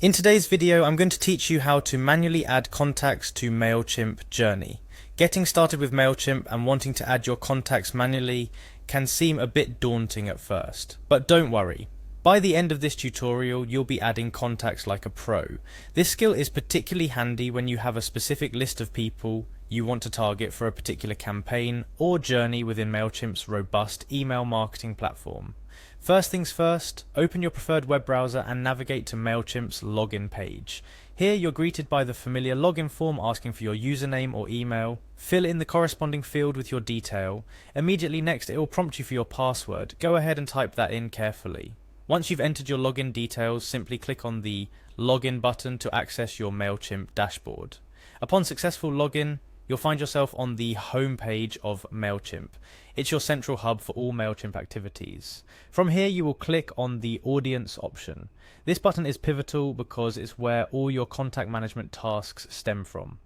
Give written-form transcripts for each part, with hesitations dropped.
In today's video, I'm going to teach you how to manually add contacts to Mailchimp journey. Getting started with Mailchimp and wanting to add your contacts manually can seem a bit daunting at first, but don't worry. By the end of this tutorial, you'll be adding contacts like a pro. This skill is particularly handy when you have a specific list of people you want to target for a particular campaign or journey within Mailchimp's robust email marketing platform. First things first, open your preferred web browser and navigate to Mailchimp's login page. Here you're greeted by the familiar login form asking for your username or email. Fill in the corresponding field with your detail. Immediately next it will prompt you for your password. Go ahead and type that in carefully. Once you've entered your login details, simply click on the login button to access your Mailchimp dashboard. Upon successful login, you'll find yourself on the home page of Mailchimp. It's your central hub for all Mailchimp activities. From here you will click on the audience option. This button is pivotal because it's where all your contact management tasks stem from.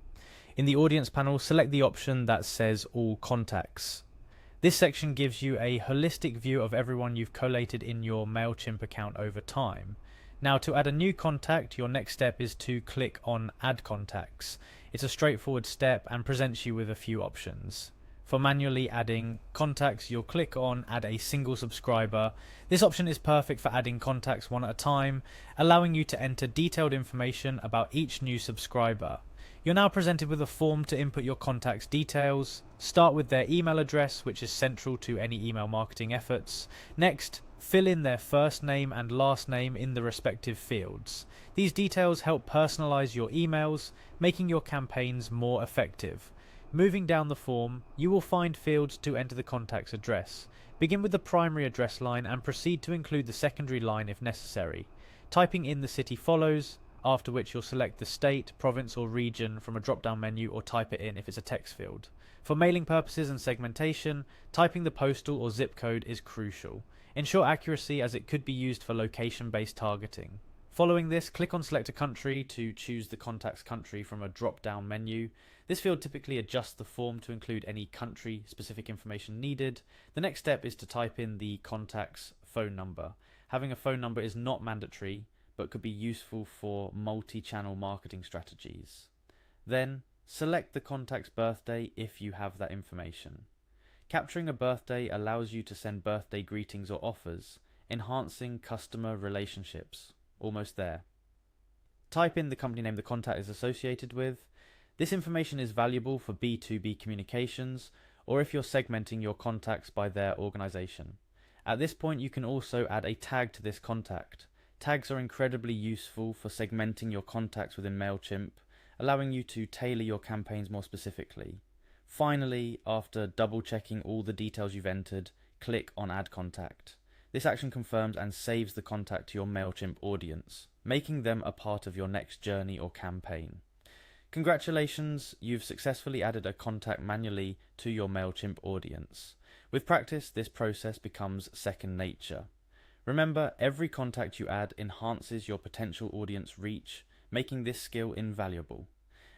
In the audience panel, select the option that says all contacts. This section gives you a holistic view of everyone you've collated in your Mailchimp account over time. Now, to add a new contact, your next step is to click on Add Contacts. It's a straightforward step and presents you with a few options. For manually adding contacts, you'll click on Add a Single Subscriber. This option is perfect for adding contacts one at a time, allowing you to enter detailed information about each new subscriber. You're now presented with a form to input your contacts' details. Start with their email address, which is central to any email marketing efforts. Next, fill in their first name and last name in the respective fields. These details help personalize your emails, making your campaigns more effective. Moving down the form, you will find fields to enter the contact's address. Begin with the primary address line and proceed to include the secondary line if necessary. Typing in the city follows, after which you'll select the state, province or region from a drop-down menu or type it in if it's a text field. For mailing purposes and segmentation, typing the postal or zip code is crucial. Ensure accuracy as it could be used for location-based targeting. Following this, click on Select a Country to choose the contact's country from a drop-down menu. This field typically adjusts the form to include any country-specific information needed. The next step is to type in the contact's phone number. Having a phone number is not mandatory, but could be useful for multi-channel marketing strategies. Then, select the contact's birthday if you have that information. Capturing a birthday allows you to send birthday greetings or offers, enhancing customer relationships. Almost there. Type in the company name the contact is associated with. This information is valuable for B2B communications, or if you're segmenting your contacts by their organization. At this point, you can also add a tag to this contact. Tags are incredibly useful for segmenting your contacts within Mailchimp, allowing you to tailor your campaigns more specifically. Finally, after double-checking all the details you've entered, click on Add Contact. This action confirms and saves the contact to your Mailchimp audience, making them a part of your next journey or campaign. Congratulations, you've successfully added a contact manually to your Mailchimp audience. With practice, this process becomes second nature. Remember, every contact you add enhances your potential audience reach, making this skill invaluable.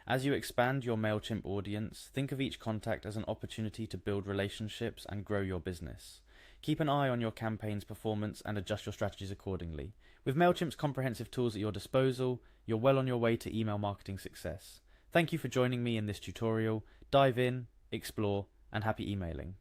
As you expand your Mailchimp audience, think of each contact as an opportunity to build relationships and grow your business. Keep an eye on your campaign's performance and adjust your strategies accordingly. With Mailchimp's comprehensive tools at your disposal, you're well on your way to email marketing success. Thank you for joining me in this tutorial. Dive in, explore, and happy emailing.